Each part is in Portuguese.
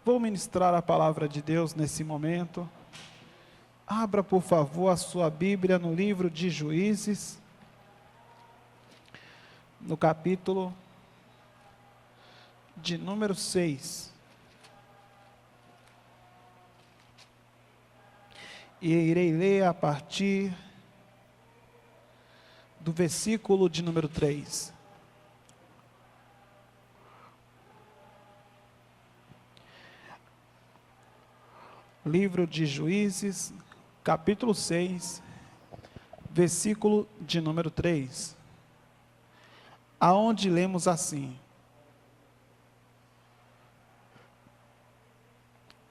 Vou ministrar a palavra de Deus nesse momento. Abra, por favor, a sua Bíblia no livro de Juízes, no capítulo de número 6. E irei ler a partir do versículo de número 3. Livro de Juízes, capítulo 6, versículo de número 3, aonde lemos assim: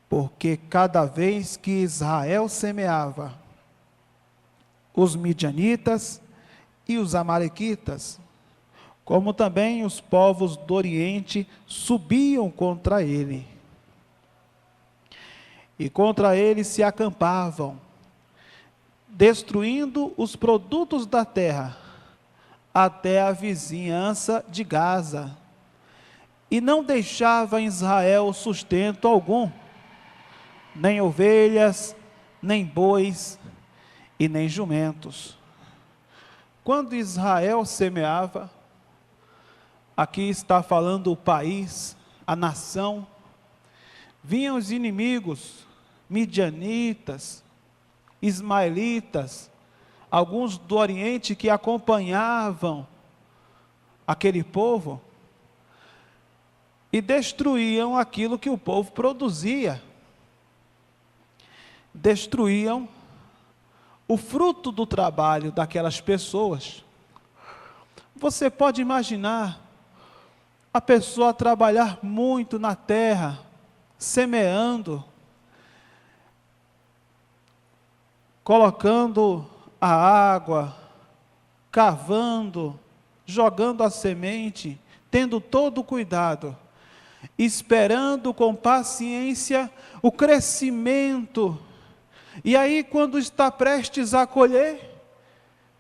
porque cada vez que Israel semeava, os midianitas e os amalequitas, como também os povos do Oriente, subiam contra ele. E contra ele se acampavam, destruindo os produtos da terra, até a vizinhança de Gaza, e não deixava em Israel sustento algum, nem ovelhas, nem bois, e nem jumentos. Quando Israel semeava, aqui está falando o país, a nação, vinham os inimigos, midianitas, ismaelitas, alguns do Oriente que acompanhavam aquele povo e destruíam aquilo que o povo produzia. Destruíam o fruto do trabalho daquelas pessoas. Você pode imaginar a pessoa trabalhar muito na terra, semeando, colocando a água, cavando, jogando a semente, tendo todo o cuidado, esperando com paciência o crescimento. E aí, quando está prestes a colher,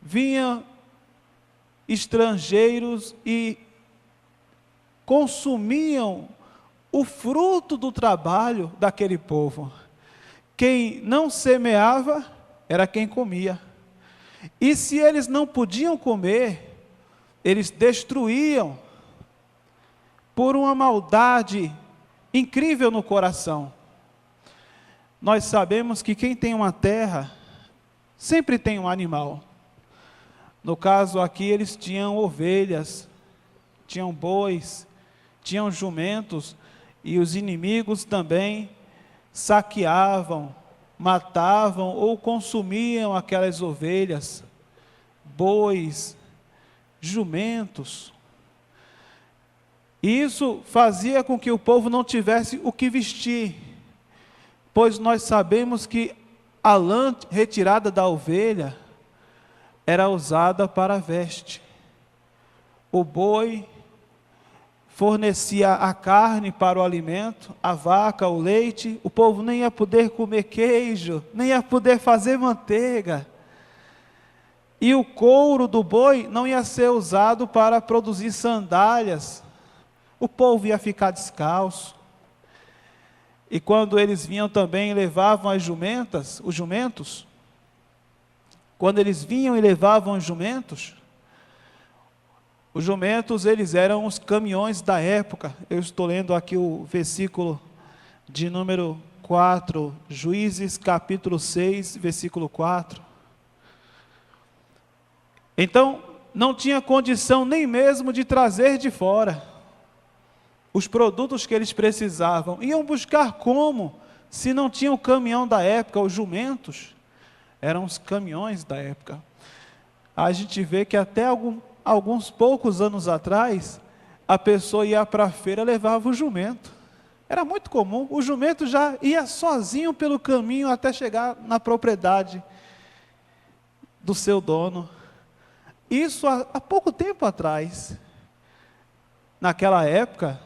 vinham estrangeiros e consumiam o fruto do trabalho daquele povo. Quem não semeava era quem comia. E se eles não podiam comer, eles destruíam por uma maldade incrível no coração. Nós sabemos que quem tem uma terra, sempre tem um animal. No caso aqui, eles tinham ovelhas, tinham bois, tinham jumentos, e os inimigos também saqueavam, matavam ou consumiam aquelas ovelhas, bois, jumentos. E isso fazia com que o povo não tivesse o que vestir, pois nós sabemos que a lã retirada da ovelha era usada para a veste. O boi fornecia a carne para o alimento, a vaca, o leite. O povo nem ia poder comer queijo, nem ia poder fazer manteiga. E o couro do boi não ia ser usado para produzir sandálias. O povo ia ficar descalço. E quando eles vinham também, levavam as jumentas, os jumentos. Quando eles vinham e levavam os jumentos, eles eram os caminhões da época. Eu estou lendo aqui o versículo de número 4, Juízes capítulo 6, versículo 4. Então, não tinha condição nem mesmo de trazer de fora os produtos que eles precisavam. Iam buscar como? Se não tinha o caminhão da época, os jumentos eram os caminhões da época. A gente vê que até alguns poucos anos atrás, a pessoa ia para a feira e levava o jumento. Era muito comum, o jumento já ia sozinho pelo caminho até chegar na propriedade do seu dono. Isso há pouco tempo atrás. Naquela época,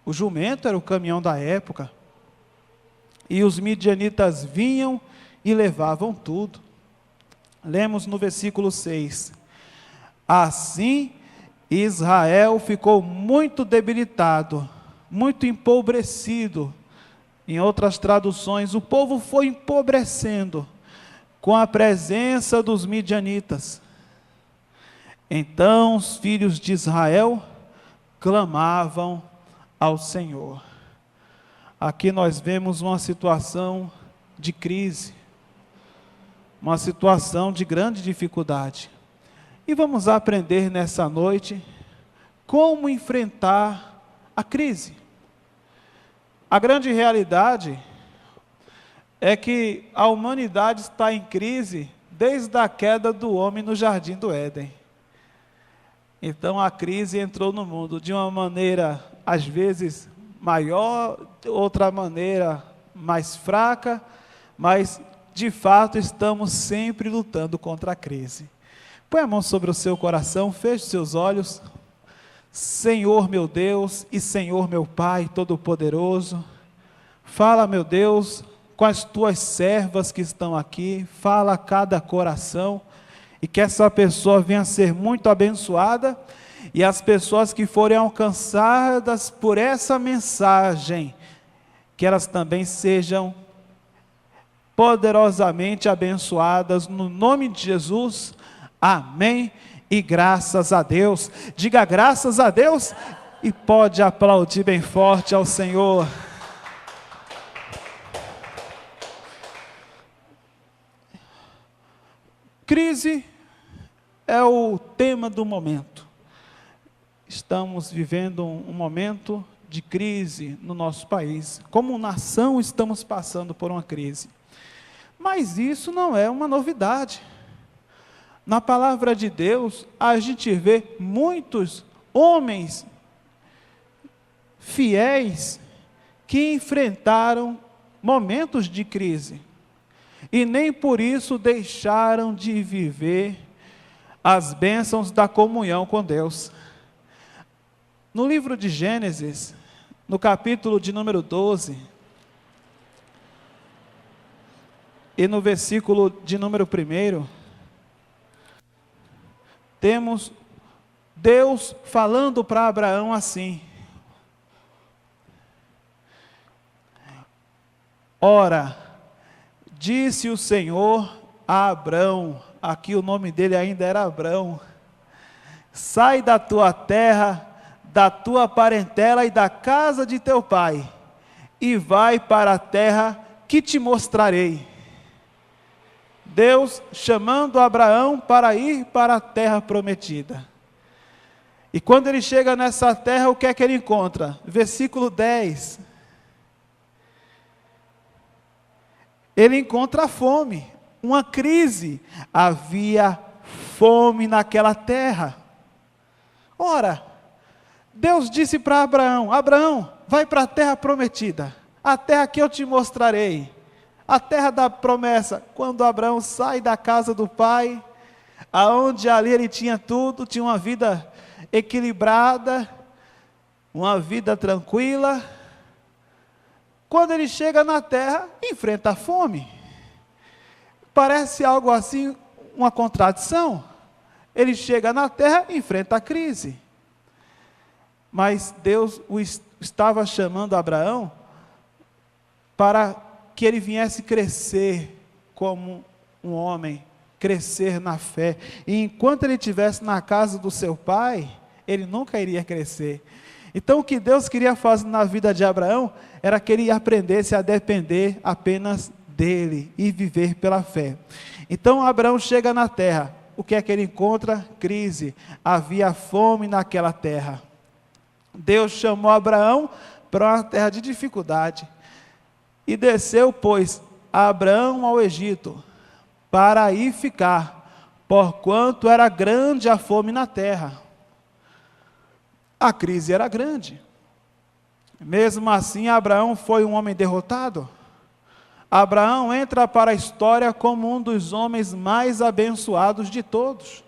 o jumento era o caminhão da época, e os midianitas vinham e levavam tudo. Lemos no versículo 6. Assim, Israel ficou muito debilitado muito empobrecido. Em outras traduções, o povo foi empobrecendo com a presença dos midianitas. Então os filhos de Israel clamavam ao Senhor. Aqui nós vemos uma situação de crise, uma situação de grande dificuldade. E vamos aprender nessa noite como enfrentar a crise. A grande realidade é que a humanidade está em crise desde a queda do homem no jardim do Éden. Então a crise entrou no mundo de uma maneira, às vezes, maior, outra maneira mais fraca, mas de fato estamos sempre lutando contra a crise. Põe a mão sobre o seu coração, feche seus olhos. Senhor meu Deus e Senhor meu Pai Todo-Poderoso, fala, meu Deus, com as tuas servas que estão aqui, fala a cada coração, e que essa pessoa venha a ser muito abençoada, e as pessoas que forem alcançadas por essa mensagem, que elas também sejam poderosamente abençoadas, no nome de Jesus, amém. E graças a Deus, diga graças a Deus, e pode aplaudir bem forte ao Senhor. Crise é o tema do momento. Estamos vivendo um momento de crise no nosso país. Como nação estamos passando por uma crise. Mas isso não é uma novidade. Na palavra de Deus, a gente vê muitos homens fiéis que enfrentaram momentos de crise e nem por isso deixaram de viver as bênçãos da comunhão com Deus. No livro de Gênesis, no capítulo de número 12, e no versículo de número 1, temos Deus falando para Abraão assim: ora, disse o Senhor a Abrão, aqui o nome dele ainda era Abrão, sai da tua terra, da tua parentela e da casa de teu pai, e vai para a terra que te mostrarei. Deus chamando Abraão para ir para a terra prometida. E quando ele chega nessa terra, o que é que ele encontra? Versículo 10. Ele encontra a fome, uma crise. Havia fome naquela terra. Ora, Deus disse para Abraão: Abraão, vai para a terra prometida, a terra que eu te mostrarei. A terra da promessa. Quando Abraão sai da casa do pai, aonde ali ele tinha tudo, tinha uma vida equilibrada, uma vida tranquila. Quando ele chega na terra, enfrenta a fome. Parece algo assim, uma contradição. Ele chega na terra, enfrenta a crise. Mas Deus estava chamando Abraão para que ele viesse crescer como um homem, crescer na fé. E enquanto ele estivesse na casa do seu pai, ele nunca iria crescer. Então o que Deus queria fazer na vida de Abraão, era que ele aprendesse a depender apenas dele, e viver pela fé. Então Abraão chega na terra, o que é que ele encontra? Crise, havia fome naquela terra. Deus chamou Abraão para uma terra de dificuldade, e desceu, pois, Abraão ao Egito, para aí ficar, porquanto era grande a fome na terra. A crise era grande. Mesmo assim, Abraão foi um homem derrotado. Abraão entra para a história como um dos homens mais abençoados de todos.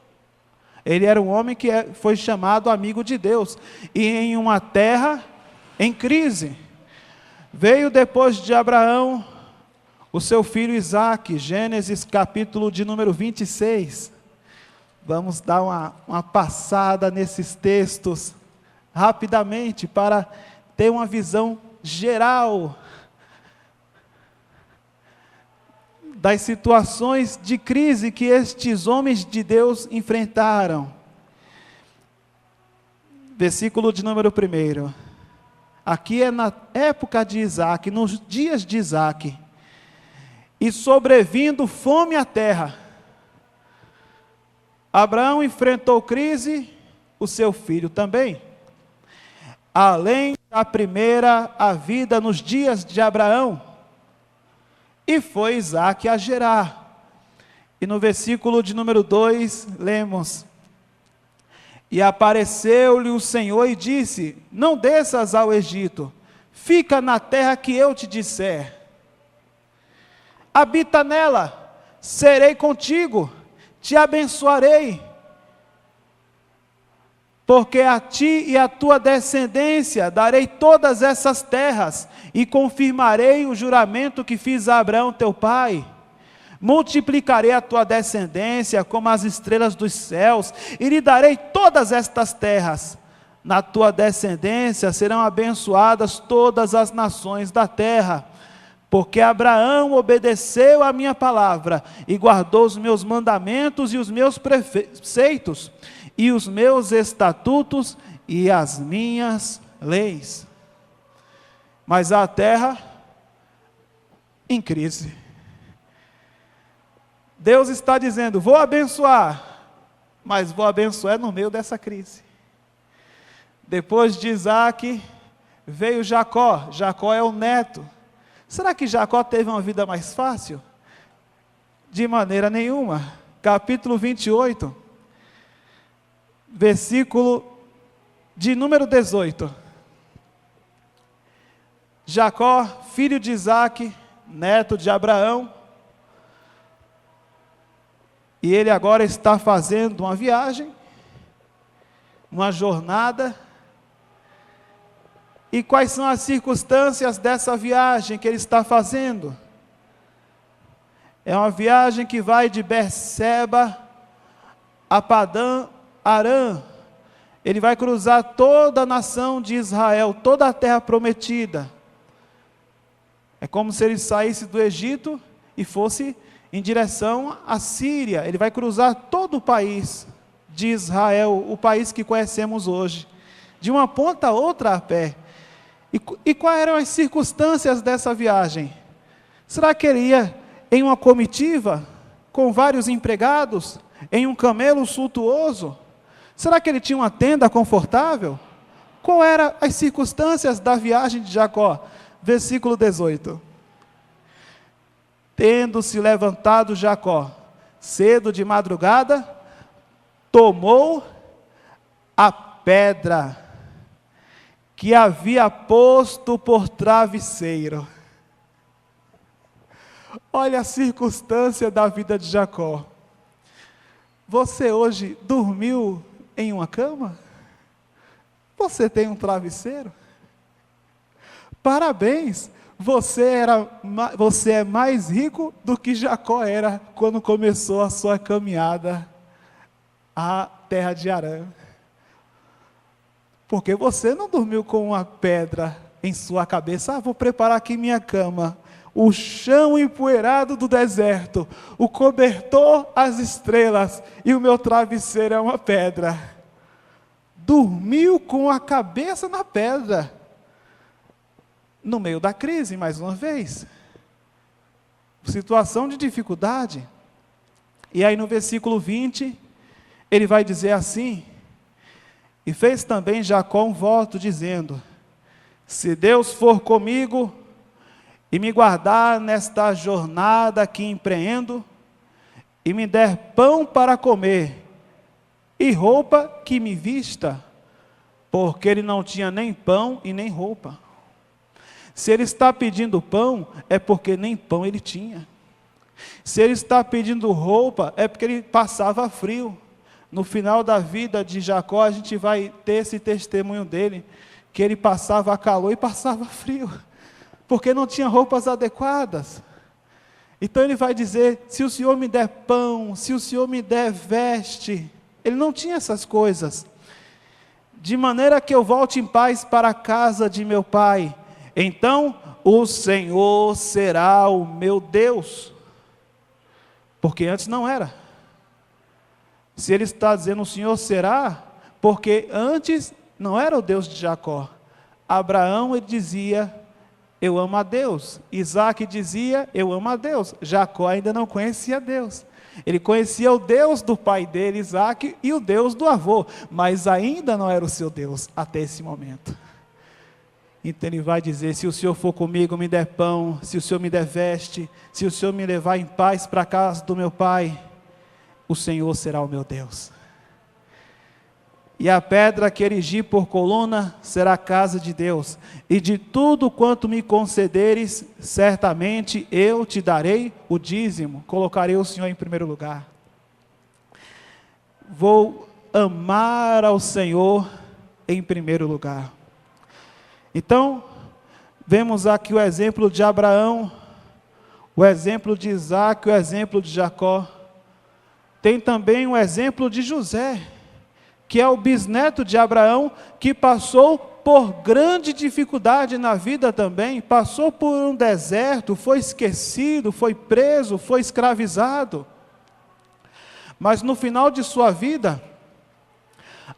Ele era um homem que foi chamado amigo de Deus, e em uma terra em crise. Veio depois de Abraão o seu filho Isaque, Gênesis capítulo de número 26. Vamos dar uma passada nesses textos rapidamente para ter uma visão geral das situações de crise que estes homens de Deus enfrentaram. Versículo de número 1. Aqui é na época de Isaac, nos dias de Isaac. E sobrevindo fome à terra, Abraão enfrentou crise, o seu filho também. Além da primeira a vida nos dias de Abraão, e foi Isaac a gerar. E no versículo de número 2, lemos: E apareceu-lhe o Senhor e disse: Não desças ao Egito, fica na terra que eu te disser. Habita nela, serei contigo, te abençoarei, porque a ti e à tua descendência darei todas essas terras, e confirmarei o juramento que fiz a Abraão teu pai. Multiplicarei a tua descendência como as estrelas dos céus, e lhe darei todas estas terras. Na tua descendência serão abençoadas todas as nações da terra, porque Abraão obedeceu a minha palavra, e guardou os meus mandamentos e os meus preceitos, e os meus estatutos e as minhas leis. Mas a terra em crise. Deus está dizendo: vou abençoar, mas vou abençoar no meio dessa crise. Depois de Isaac, veio Jacó. Jacó é o neto. Será que Jacó teve uma vida mais fácil? De maneira nenhuma. Capítulo 28, versículo de número 18. Jacó, filho de Isaac, neto de Abraão, e ele agora está fazendo uma viagem, uma jornada. E quais são as circunstâncias dessa viagem que ele está fazendo? É uma viagem que vai de Berseba a Padã Arã. Ele vai cruzar toda a nação de Israel, toda a terra prometida. É como se ele saísse do Egito e fosse em direção à Síria. Ele vai cruzar todo o país de Israel, o país que conhecemos hoje, de uma ponta a outra a pé. E quais eram as circunstâncias dessa viagem? Será que ele ia em uma comitiva, com vários empregados, em um camelo suntuoso? Será que ele tinha uma tenda confortável? Qual eram as circunstâncias da viagem de Jacó? Versículo 18. Tendo-se levantado Jacó, cedo de madrugada, tomou a pedra que havia posto por travesseiro. Olha a circunstância da vida de Jacó. Você hoje dormiu em uma cama? Você tem um travesseiro? Parabéns! Você é mais rico do que Jacó era quando começou a sua caminhada à terra de Harã. Porque você não dormiu com uma pedra em sua cabeça. Vou preparar aqui minha cama. O chão empoeirado do deserto, o cobertor, as estrelas, e o meu travesseiro é uma pedra. Dormiu com a cabeça na pedra. No meio da crise, mais uma vez. Situação de dificuldade. E aí no versículo 20, ele vai dizer assim: E fez também Jacó um voto, dizendo: Se Deus for comigo e me guardar nesta jornada que empreendo, e me der pão para comer, e roupa que me vista, porque ele não tinha nem pão e nem roupa. Se ele está pedindo pão, é porque nem pão ele tinha. Se ele está pedindo roupa, é porque ele passava frio. No final da vida de Jacó, a gente vai ter esse testemunho dele, que ele passava calor e passava frio, porque não tinha roupas adequadas. Então ele vai dizer: se o Senhor me der pão, se o Senhor me der veste. Ele não tinha essas coisas. de maneira que eu volte em paz para a casa de meu pai. Então o Senhor será o meu Deus. Porque antes não era. Se ele está dizendo o Senhor será, porque antes não era o Deus de Jacó. Abraão, ele dizia, eu amo a Deus. Isaac dizia, eu amo a Deus. Jacó ainda não conhecia Deus. Ele conhecia o Deus do pai dele, Isaac, e o Deus do avô, mas ainda não era o seu Deus até esse momento. Então ele vai dizer, se o Senhor for comigo, me der pão, se o Senhor me der veste, se o Senhor me levar em paz para a casa do meu pai, o Senhor será o meu Deus. E a pedra que erigi por coluna será a casa de Deus, e de tudo quanto me concederes, certamente eu te darei o dízimo, colocarei o Senhor em primeiro lugar. Vou amar ao Senhor em primeiro lugar. Então, vemos aqui o exemplo de Abraão, o exemplo de Isaac, o exemplo de Jacó. Tem também o exemplo de José, que é o bisneto de Abraão, que passou por grande dificuldade na vida também, passou por um deserto, foi esquecido, foi preso, foi escravizado. Mas no final de sua vida,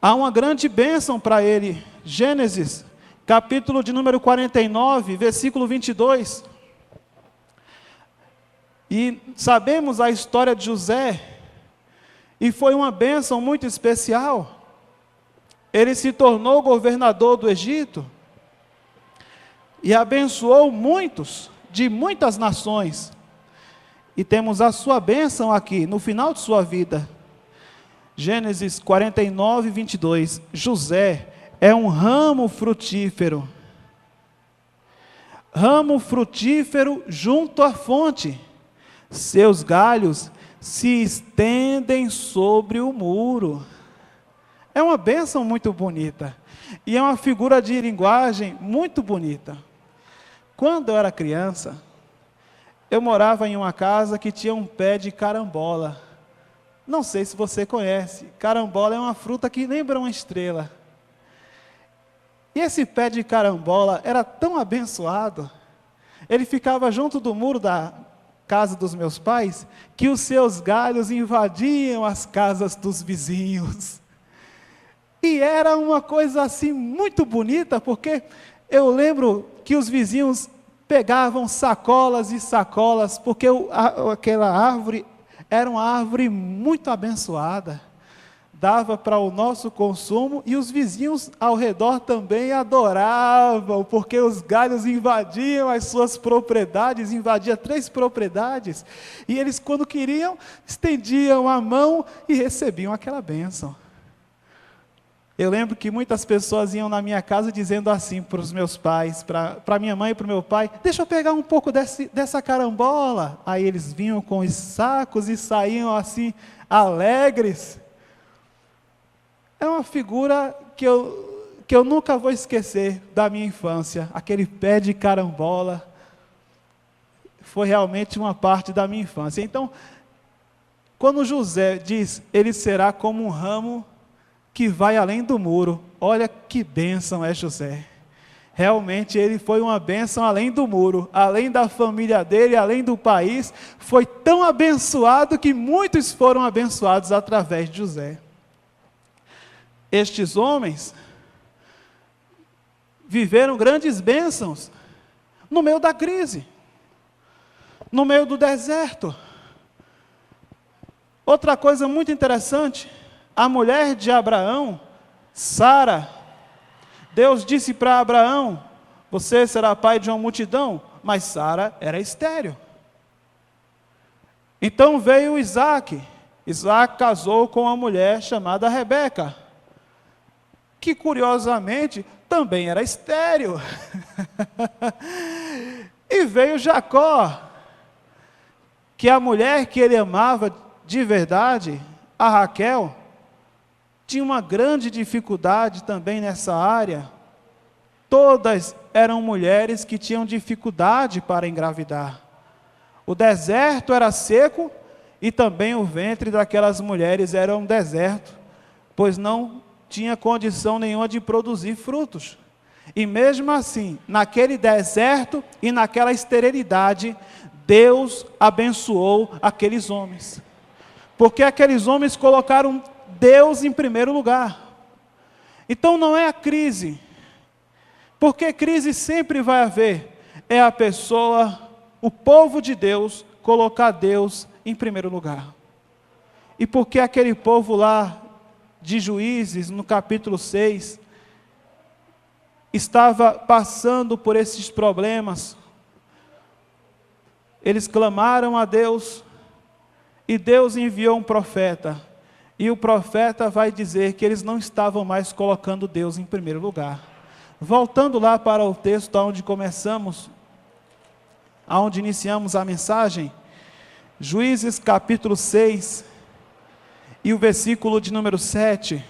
há uma grande bênção para ele. Gênesis, capítulo de número 49, versículo 22. E sabemos a história de José, e foi uma bênção muito especial. Ele se tornou governador do Egito, e abençoou muitos, de muitas nações. E temos a sua bênção aqui, no final de sua vida. Gênesis 49, 22. José é um ramo frutífero junto à fonte. Seus galhos se estendem sobre o muro. É uma bênção muito bonita. E é uma figura de linguagem muito bonita. Quando eu era criança, eu morava em uma casa que tinha um pé de carambola. Não sei se você conhece. Carambola é uma fruta que lembra uma estrela. E esse pé de carambola era tão abençoado. Ele ficava junto do muro da casa dos meus pais, que os seus galhos invadiam as casas dos vizinhos. E era uma coisa assim muito bonita, porque eu lembro que os vizinhos pegavam sacolas e sacolas, porque aquela árvore era uma árvore muito abençoada, dava para o nosso consumo, e os vizinhos ao redor também adoravam, porque os galhos invadiam as suas propriedades, invadia 3 propriedades, e eles, quando queriam, estendiam a mão e recebiam aquela bênção. Eu lembro que muitas pessoas iam na minha casa dizendo assim para os meus pais, para minha mãe e para o meu pai, deixa eu pegar um pouco dessa carambola. Aí eles vinham com os sacos e saíam assim, alegres. É uma figura que eu nunca vou esquecer da minha infância. Aquele pé de carambola foi realmente uma parte da minha infância. Então, quando José diz, ele será como um ramo que vai além do muro, olha que bênção é José. Realmente ele foi uma bênção além do muro, além da família dele, além do país, foi tão abençoado que muitos foram abençoados através de José. Estes homens viveram grandes bênçãos no meio da crise, no meio do deserto. Outra coisa muito interessante, a mulher de Abraão, Sara, Deus disse para Abraão, você será pai de uma multidão, mas Sara era estéril. Então veio Isaac casou com uma mulher chamada Rebeca, que curiosamente também era estéril. E veio Jacó, que a mulher que ele amava de verdade, a Raquel, tinha uma grande dificuldade também nessa área. Todas eram mulheres que tinham dificuldade para engravidar. O deserto era seco e também o ventre daquelas mulheres era um deserto, pois não tinha condição nenhuma de produzir frutos. E mesmo assim, naquele deserto e naquela esterilidade, Deus abençoou aqueles homens. Porque aqueles homens colocaram Deus em primeiro lugar. Então não é a crise. Porque crise sempre vai haver. É a pessoa, o povo de Deus, colocar Deus em primeiro lugar. E porque aquele povo lá de Juízes, no capítulo 6, estava passando por esses problemas, eles clamaram a Deus, e Deus enviou um profeta, e o profeta vai dizer que eles não estavam mais colocando Deus em primeiro lugar. Voltando lá para o texto onde começamos, onde iniciamos a mensagem, Juízes capítulo 6, e o versículo de número 7,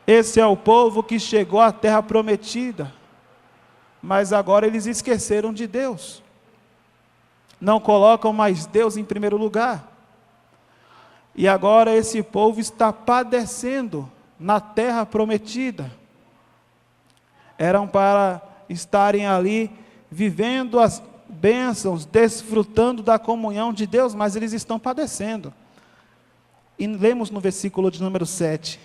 esse é o povo que chegou à terra prometida, mas agora eles esqueceram de Deus, não colocam mais Deus em primeiro lugar, e agora esse povo está padecendo na terra prometida. Eram para estarem ali, vivendo as bênçãos, desfrutando da comunhão de Deus, mas eles estão padecendo. E lemos no versículo de número 7.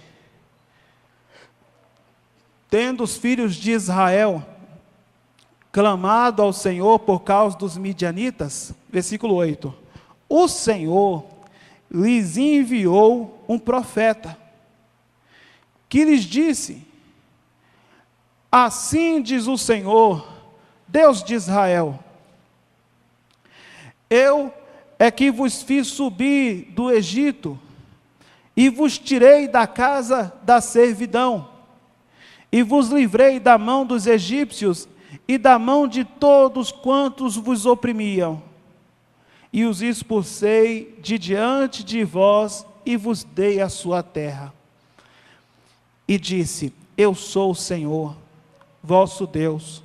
Tendo os filhos de Israel clamado ao Senhor por causa dos midianitas, versículo 8, o Senhor lhes enviou um profeta, que lhes disse: assim diz o Senhor, Deus de Israel, eu é que vos fiz subir do Egito, e vos tirei da casa da servidão, e vos livrei da mão dos egípcios, e da mão de todos quantos vos oprimiam, e os expulsei de diante de vós, e vos dei a sua terra. E disse: eu sou o Senhor, vosso Deus.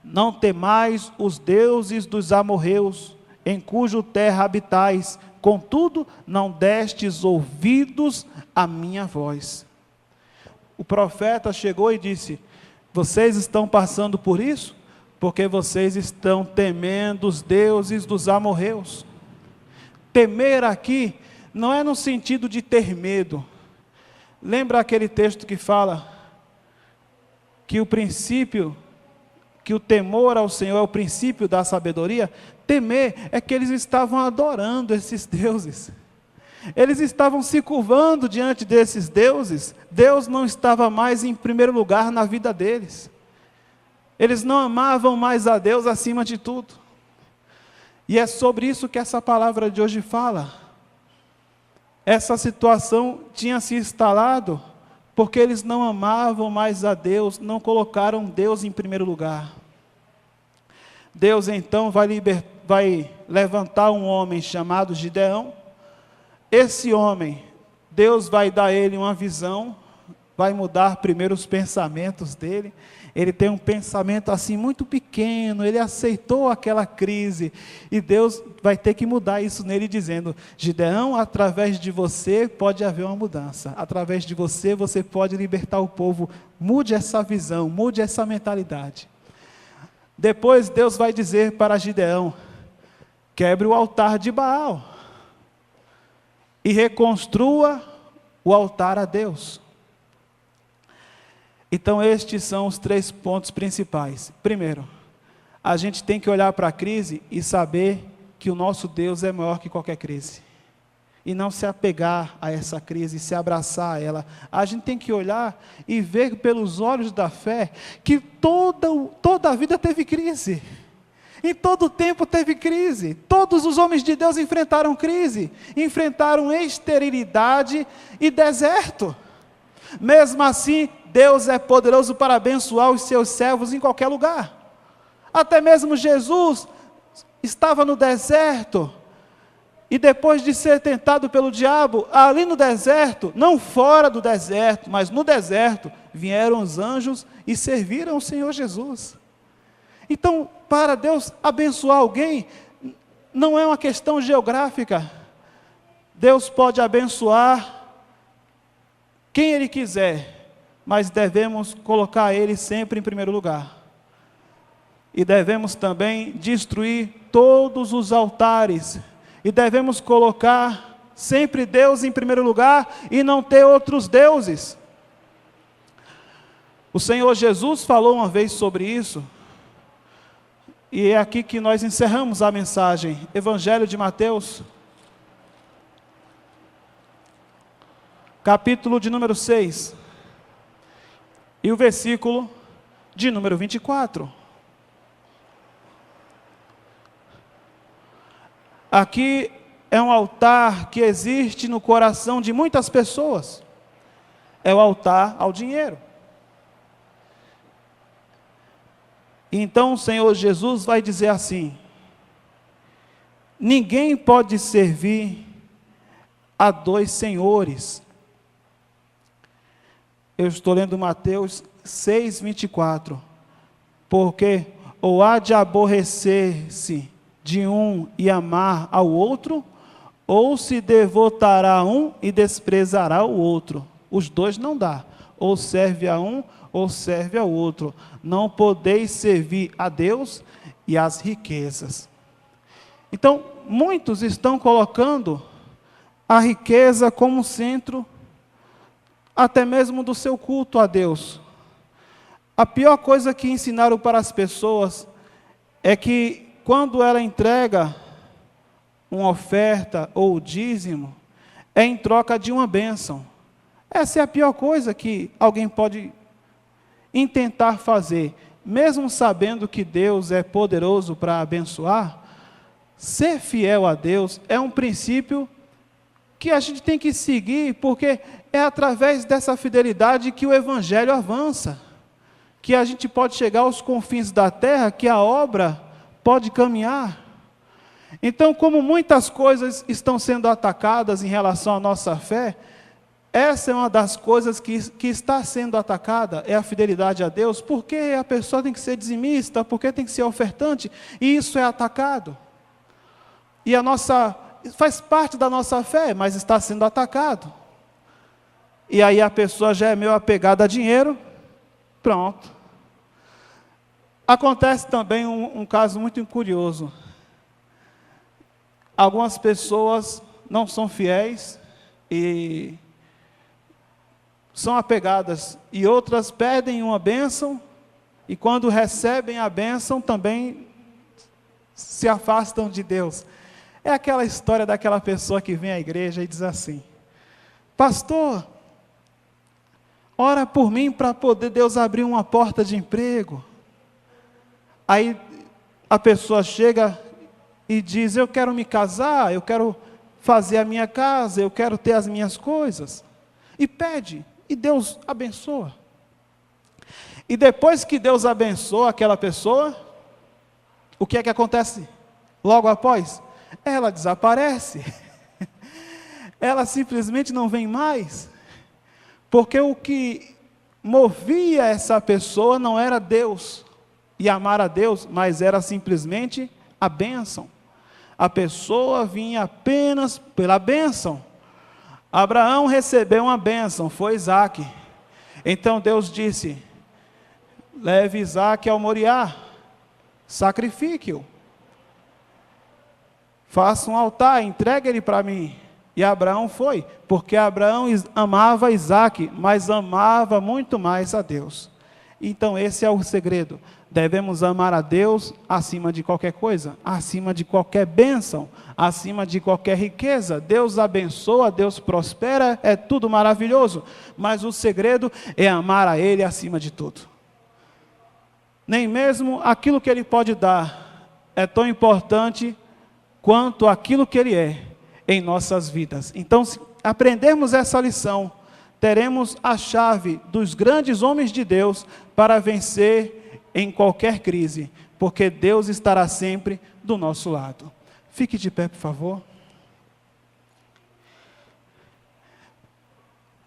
Não temais os deuses dos amorreus, em cuja terra habitais, contudo não destes ouvidos à minha voz. O profeta chegou e disse: vocês estão passando por isso? Porque vocês estão temendo os deuses dos amorreus. Temer aqui não é no sentido de ter medo. Lembra aquele texto que fala que o princípio, que o temor ao Senhor é o princípio da sabedoria? Temer é que eles estavam adorando esses deuses. Eles estavam se curvando diante desses deuses. Deus não estava mais em primeiro lugar na vida deles. Eles não amavam mais a Deus acima de tudo. E é sobre isso que essa palavra de hoje fala. Essa situação tinha se instalado porque eles não amavam mais a Deus, não colocaram Deus em primeiro lugar. Deus então vai levantar um homem chamado Gideão. Esse homem, Deus vai dar a ele uma visão, vai mudar primeiro os pensamentos dele. Ele tem um pensamento assim muito pequeno, ele aceitou aquela crise, e Deus vai ter que mudar isso nele, dizendo: Gideão, através de você pode haver uma mudança, através de você, você pode libertar o povo. Mude essa visão, mude essa mentalidade. Depois Deus vai dizer para Gideão: quebre o altar de Baal e reconstrua o altar a Deus. Então estes são os 3 pontos principais. Primeiro, a gente tem que olhar para a crise e saber que o nosso Deus é maior que qualquer crise. E não se apegar a essa crise, se abraçar a ela. A gente tem que olhar e ver pelos olhos da fé que toda a vida teve crise. Em todo o tempo teve crise. Todos os homens de Deus enfrentaram crise. Enfrentaram esterilidade e deserto. Mesmo assim, Deus é poderoso para abençoar os seus servos em qualquer lugar. Até mesmo Jesus estava no deserto, e depois de ser tentado pelo diabo, ali no deserto, não fora do deserto, mas no deserto, vieram os anjos e serviram o Senhor Jesus. Então, para Deus abençoar alguém, não é uma questão geográfica. Deus pode abençoar quem Ele quiser, mas devemos colocar Ele sempre em primeiro lugar. E devemos também destruir todos os altares. E devemos colocar sempre Deus em primeiro lugar e não ter outros deuses. O Senhor Jesus falou uma vez sobre isso. E é aqui que nós encerramos a mensagem. Evangelho de Mateus, capítulo de número 6. E o versículo de número 24. Aqui é um altar que existe no coração de muitas pessoas. É o altar ao dinheiro. Então o Senhor Jesus vai dizer assim: ninguém pode servir a dois senhores. Eu estou lendo Mateus 6, 24. Porque ou há de aborrecer-se de um e amar ao outro, ou se devotará a um e desprezará o outro. Os dois não dá. Ou serve a um, ou serve ao outro. Não podeis servir a Deus e às riquezas. Então, muitos estão colocando a riqueza como centro, até mesmo do seu culto a Deus. A pior coisa que ensinaram para as pessoas é que quando ela entrega uma oferta ou o dízimo, é em troca de uma bênção. Essa é a pior coisa que alguém pode intentar fazer. Mesmo sabendo que Deus é poderoso para abençoar, ser fiel a Deus é um princípio que a gente tem que seguir, porque é através dessa fidelidade que o Evangelho avança, que a gente pode chegar aos confins da terra, que a obra pode caminhar. Então, como muitas coisas estão sendo atacadas em relação à nossa fé, essa é uma das coisas que está sendo atacada, é a fidelidade a Deus. Porque a pessoa tem que ser dizimista, porque tem que ser ofertante, e isso é atacado. E faz parte da nossa fé, mas está sendo atacado. E aí a pessoa já é meio apegada a dinheiro, pronto. Acontece também um caso muito curioso. Algumas pessoas não são fiéis e são apegadas, e outras pedem uma bênção, e quando recebem a bênção também se afastam de Deus. É aquela história daquela pessoa que vem à igreja e diz assim: pastor, ora por mim para poder Deus abrir uma porta de emprego. Aí a pessoa chega e diz: eu quero me casar, eu quero fazer a minha casa, eu quero ter as minhas coisas. E pede, e Deus abençoa. E depois que Deus abençoa aquela pessoa, o que é que acontece logo após? Ela desaparece. Ela simplesmente não vem mais. Porque o que movia essa pessoa não era Deus e amar a Deus, mas era simplesmente a bênção. A pessoa vinha apenas pela bênção. Abraão recebeu uma bênção, foi Isaque. Então Deus disse: leve Isaque ao Moriá, sacrifique-o, faça um altar, entregue ele para mim. E Abraão foi, porque Abraão amava Isaque, mas amava muito mais a Deus. Então esse é o segredo. Devemos amar a Deus acima de qualquer coisa, acima de qualquer bênção, acima de qualquer riqueza. Deus abençoa, Deus prospera, é tudo maravilhoso, mas o segredo é amar a Ele acima de tudo. Nem mesmo aquilo que Ele pode dar é tão importante quanto aquilo que Ele é em nossas vidas. Então, se aprendermos essa lição, teremos a chave dos grandes homens de Deus para vencer em qualquer crise, porque Deus estará sempre do nosso lado. Fique de pé, por favor.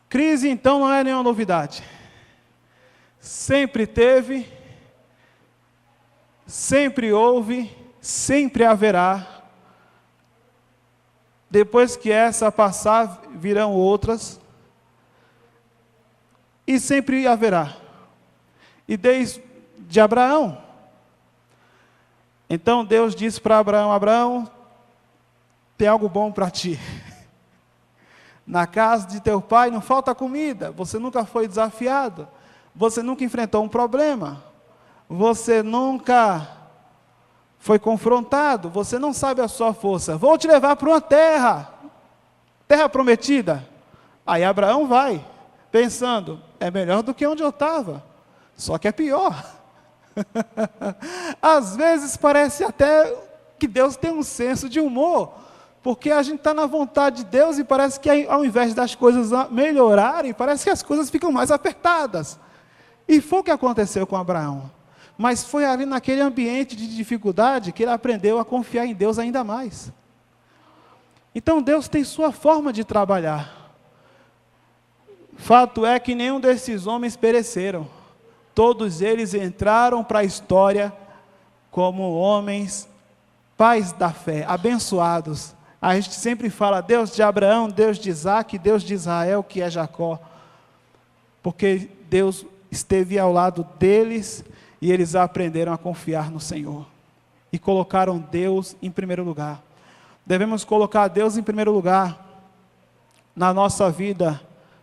Crise, então, não é nenhuma novidade. Sempre teve, sempre houve, sempre haverá. depois que essa passar, virão outras, e sempre haverá. E desde Abraão. Então Deus disse para Abraão: Abraão, tem algo bom para ti. Na casa de teu pai não falta comida, você nunca foi desafiado, você nunca enfrentou um problema, você nunca foi confrontado, você não sabe a sua força. Vou te levar para uma terra prometida. Aí Abraão vai, pensando, é melhor do que onde eu estava, só que é pior. Às vezes parece até que Deus tem um senso de humor, porque a gente está na vontade de Deus e parece que ao invés das coisas melhorarem, parece que as coisas ficam mais apertadas. E foi o que aconteceu com Abraão. Mas foi ali naquele ambiente de dificuldade que ele aprendeu a confiar em Deus ainda mais. Então Deus tem sua forma de trabalhar. Fato é que nenhum desses homens pereceram. Todos eles entraram para a história como homens, pais da fé, abençoados. A gente sempre fala Deus de Abraão, Deus de Isaac, Deus de Israel, que é Jacó. Porque Deus esteve ao lado deles e eles aprenderam a confiar no Senhor. E colocaram Deus em primeiro lugar. Devemos colocar Deus em primeiro lugar na nossa vida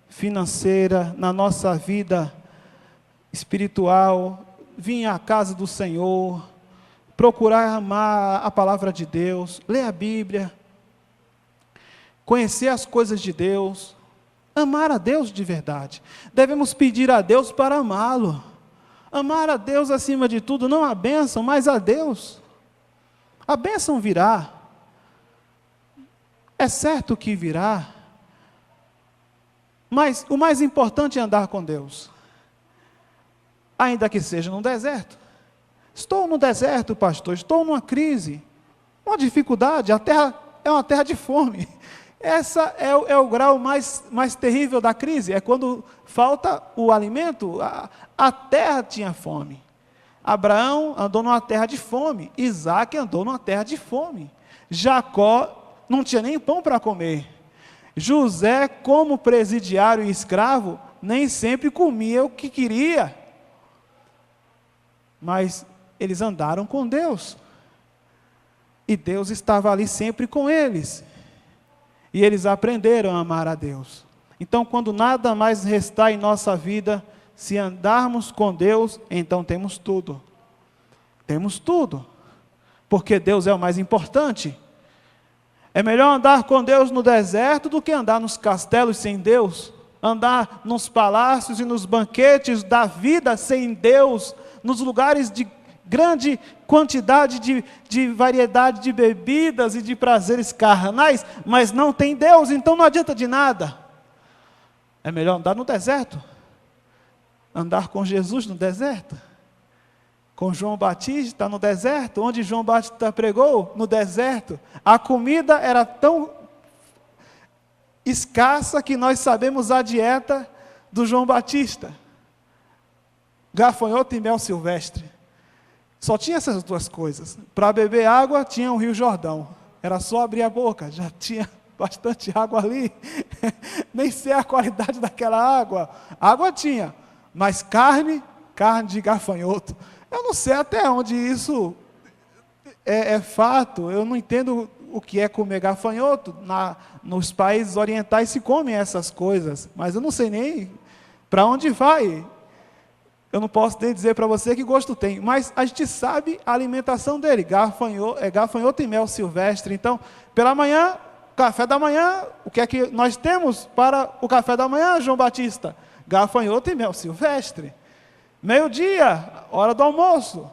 financeira, na nossa vida espiritual, vir à casa do Senhor, procurar amar a palavra de Deus, ler a Bíblia, conhecer as coisas de Deus, amar a Deus de verdade. Devemos pedir a Deus para amá-lo, amar a Deus acima de tudo, não a bênção, mas a Deus. A bênção virá, é certo que virá, mas o mais importante é andar com Deus, ainda que seja no deserto. Estou no deserto, pastor, estou numa crise, uma dificuldade, a terra é uma terra de fome. Essa é o grau mais terrível da crise, é quando falta o alimento, a terra tinha fome. Abraão andou numa terra de fome, Isaac andou numa terra de fome, Jacó não tinha nem pão para comer, José, como presidiário e escravo, nem sempre comia o que queria, mas eles andaram com Deus, e Deus estava ali sempre com eles, e eles aprenderam a amar a Deus. Então, quando nada mais restar em nossa vida, se andarmos com Deus, então temos tudo. Temos tudo. Porque Deus é o mais importante. É melhor andar com Deus no deserto do que andar nos castelos sem Deus. Andar nos palácios e nos banquetes da vida sem Deus. Nos lugares de grande quantidade de variedade de bebidas e de prazeres carnais, mas não tem Deus, então não adianta de nada. É melhor andar no deserto. Andar com Jesus no deserto. Com João Batista no deserto, onde João Batista pregou, no deserto. A comida era tão escassa que nós sabemos a dieta do João Batista. Gafanhoto e mel silvestre. Só tinha essas duas coisas. Para beber água, tinha o Rio Jordão. Era só abrir a boca, já tinha bastante água ali. Nem sei a qualidade daquela água. Água tinha, mas carne de gafanhoto. Eu não sei até onde isso é fato. Eu não entendo o que é comer gafanhoto. Nos países orientais se comem essas coisas, mas eu não sei nem para onde vai. Eu não posso nem dizer para você que gosto tem, mas a gente sabe a alimentação dele, gafanhoto e mel silvestre. Então, pela manhã, café da manhã, o que é que nós temos para o café da manhã, João Batista? Gafanhoto e mel silvestre. Meio-dia, hora do almoço.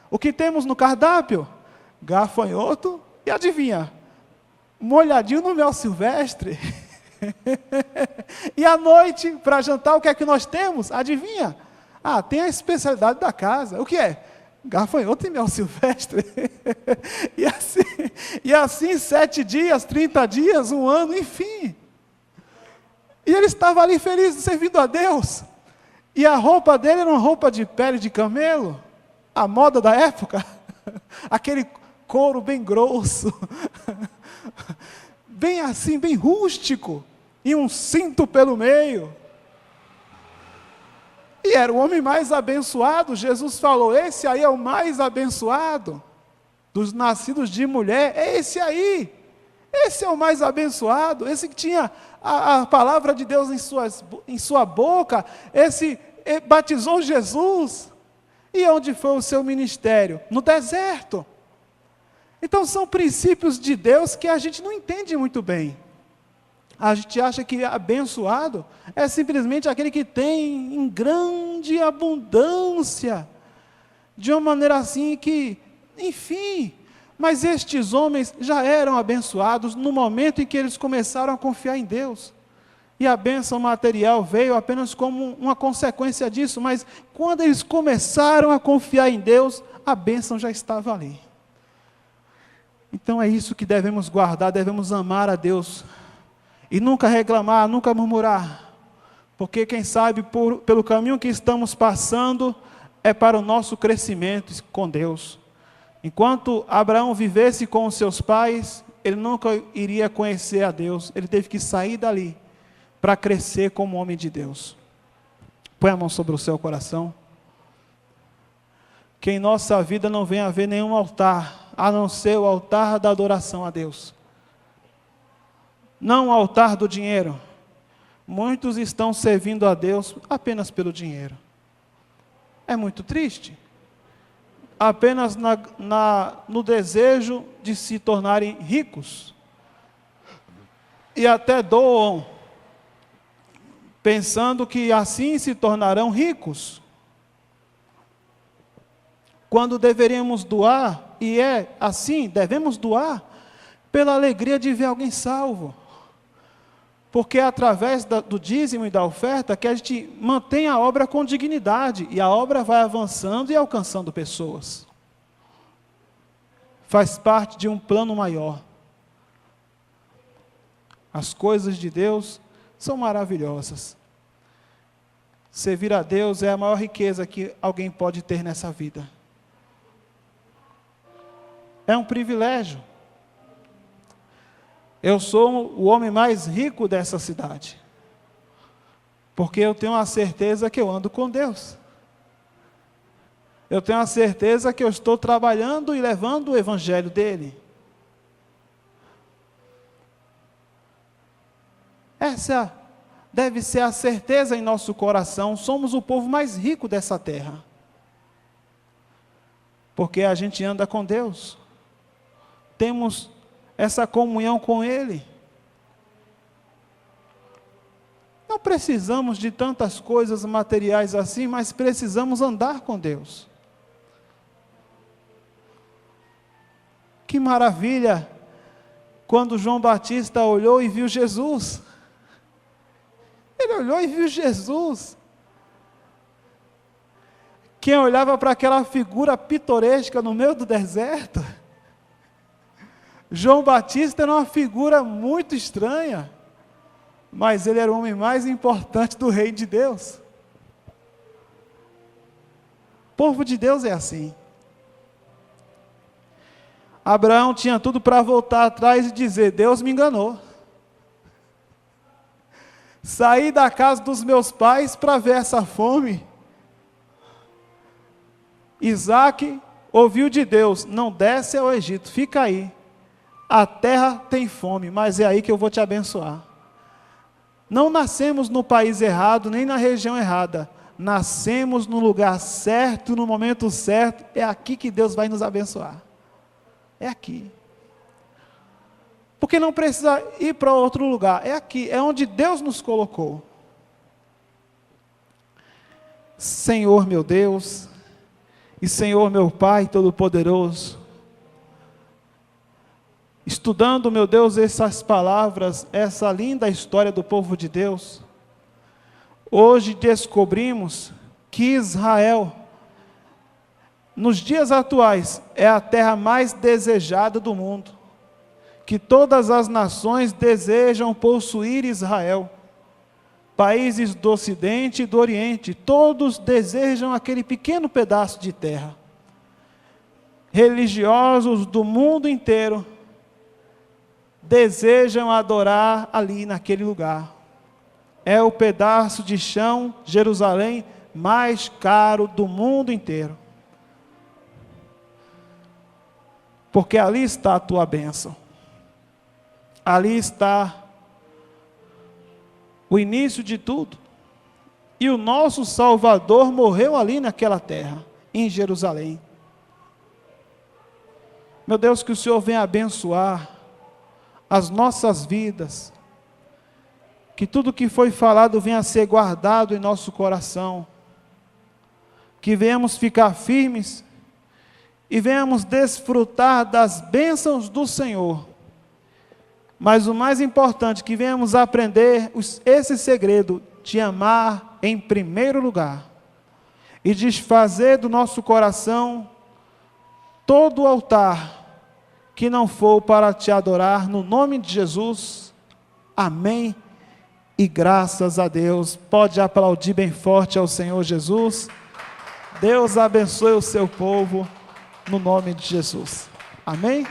O que temos no cardápio? Gafanhoto e adivinha? Molhadinho no mel silvestre. E à noite, para jantar, o que é que nós temos? Adivinha? Tem a especialidade da casa. O que é? Gafanhoto e mel silvestre. E assim 7 dias, 30 dias, 1 ano, enfim. E ele estava ali feliz, servindo a Deus. E a roupa dele era uma roupa de pele de camelo, a moda da época. Aquele couro bem grosso, bem assim, bem rústico, e um cinto pelo meio. E era o homem mais abençoado. Jesus falou: esse aí é o mais abençoado dos nascidos de mulher, é esse aí. Esse é o mais abençoado, esse que tinha a palavra de Deus em sua boca, esse batizou Jesus. E onde foi o seu ministério? No deserto. Então são princípios de Deus que a gente não entende muito bem. A gente acha que abençoado é simplesmente aquele que tem em grande abundância, de uma maneira assim que, enfim. Mas estes homens já eram abençoados no momento em que eles começaram a confiar em Deus. E a bênção material veio apenas como uma consequência disso, mas quando eles começaram a confiar em Deus, a bênção já estava ali. Então é isso que devemos guardar, devemos amar a Deus. E nunca reclamar, nunca murmurar. Porque quem sabe pelo caminho que estamos passando é para o nosso crescimento com Deus. Enquanto Abraão vivesse com os seus pais, ele nunca iria conhecer a Deus. Ele teve que sair dali para crescer como homem de Deus. Põe a mão sobre o seu coração. Que em nossa vida não venha haver nenhum altar, a não ser o altar da adoração a Deus. Não o altar do dinheiro. Muitos estão servindo a Deus apenas pelo dinheiro. É muito triste. Apenas no desejo de se tornarem ricos. E até doam, pensando que assim se tornarão ricos. Quando deveríamos doar, e é assim, devemos doar, pela alegria de ver alguém salvo. Porque é através do dízimo e da oferta que a gente mantém a obra com dignidade, e a obra vai avançando e alcançando pessoas. Faz parte de um plano maior. As coisas de Deus são maravilhosas. Servir a Deus é a maior riqueza que alguém pode ter nessa vida. É um privilégio. Eu sou o homem mais rico dessa cidade, porque eu tenho a certeza que eu ando com Deus. Eu tenho a certeza que eu estou trabalhando e levando o evangelho dele. Essa deve ser a certeza em nosso coração. Somos o povo mais rico dessa terra, porque a gente anda com Deus. Temos essa comunhão com Ele. Não precisamos de tantas coisas materiais assim, mas precisamos andar com Deus. Que maravilha, quando João Batista olhou e viu Jesus. Ele olhou e viu Jesus. Quem olhava para aquela figura pitoresca no meio do deserto, João Batista era uma figura muito estranha, mas ele era o homem mais importante do reino de Deus. O povo de Deus é assim. Abraão tinha tudo para voltar atrás e dizer: Deus me enganou. Saí da casa dos meus pais para ver essa fome. Isaac ouviu de Deus: não desce ao Egito, fica aí. A terra tem fome, mas é aí que eu vou te abençoar. Não nascemos no país errado, nem na região errada. Nascemos no lugar certo, no momento certo. É aqui que Deus vai nos abençoar. É aqui. Porque não precisa ir para outro lugar. É aqui, é onde Deus nos colocou. Senhor meu Deus, e Senhor meu Pai Todo-Poderoso, estudando, meu Deus, essas palavras, essa linda história do povo de Deus, hoje descobrimos que Israel, nos dias atuais, é a terra mais desejada do mundo, que todas as nações desejam possuir Israel. Países do Ocidente e do Oriente, todos desejam aquele pequeno pedaço de terra. Religiosos do mundo inteiro desejam adorar ali naquele lugar. É o pedaço de chão, Jerusalém, mais caro do mundo inteiro. Porque ali está a tua bênção. Ali está o início de tudo. E o nosso Salvador morreu ali naquela terra, em Jerusalém. Meu Deus, que o Senhor venha abençoar as nossas vidas, que tudo que foi falado venha a ser guardado em nosso coração, que venhamos ficar firmes e venhamos desfrutar das bênçãos do Senhor. Mas o mais importante, que venhamos aprender esse segredo de amar em primeiro lugar e desfazer do nosso coração todo altar que não for para te adorar, no nome de Jesus. Amém e graças a Deus. Pode aplaudir bem forte ao Senhor Jesus. Deus abençoe o seu povo, no nome de Jesus. Amém?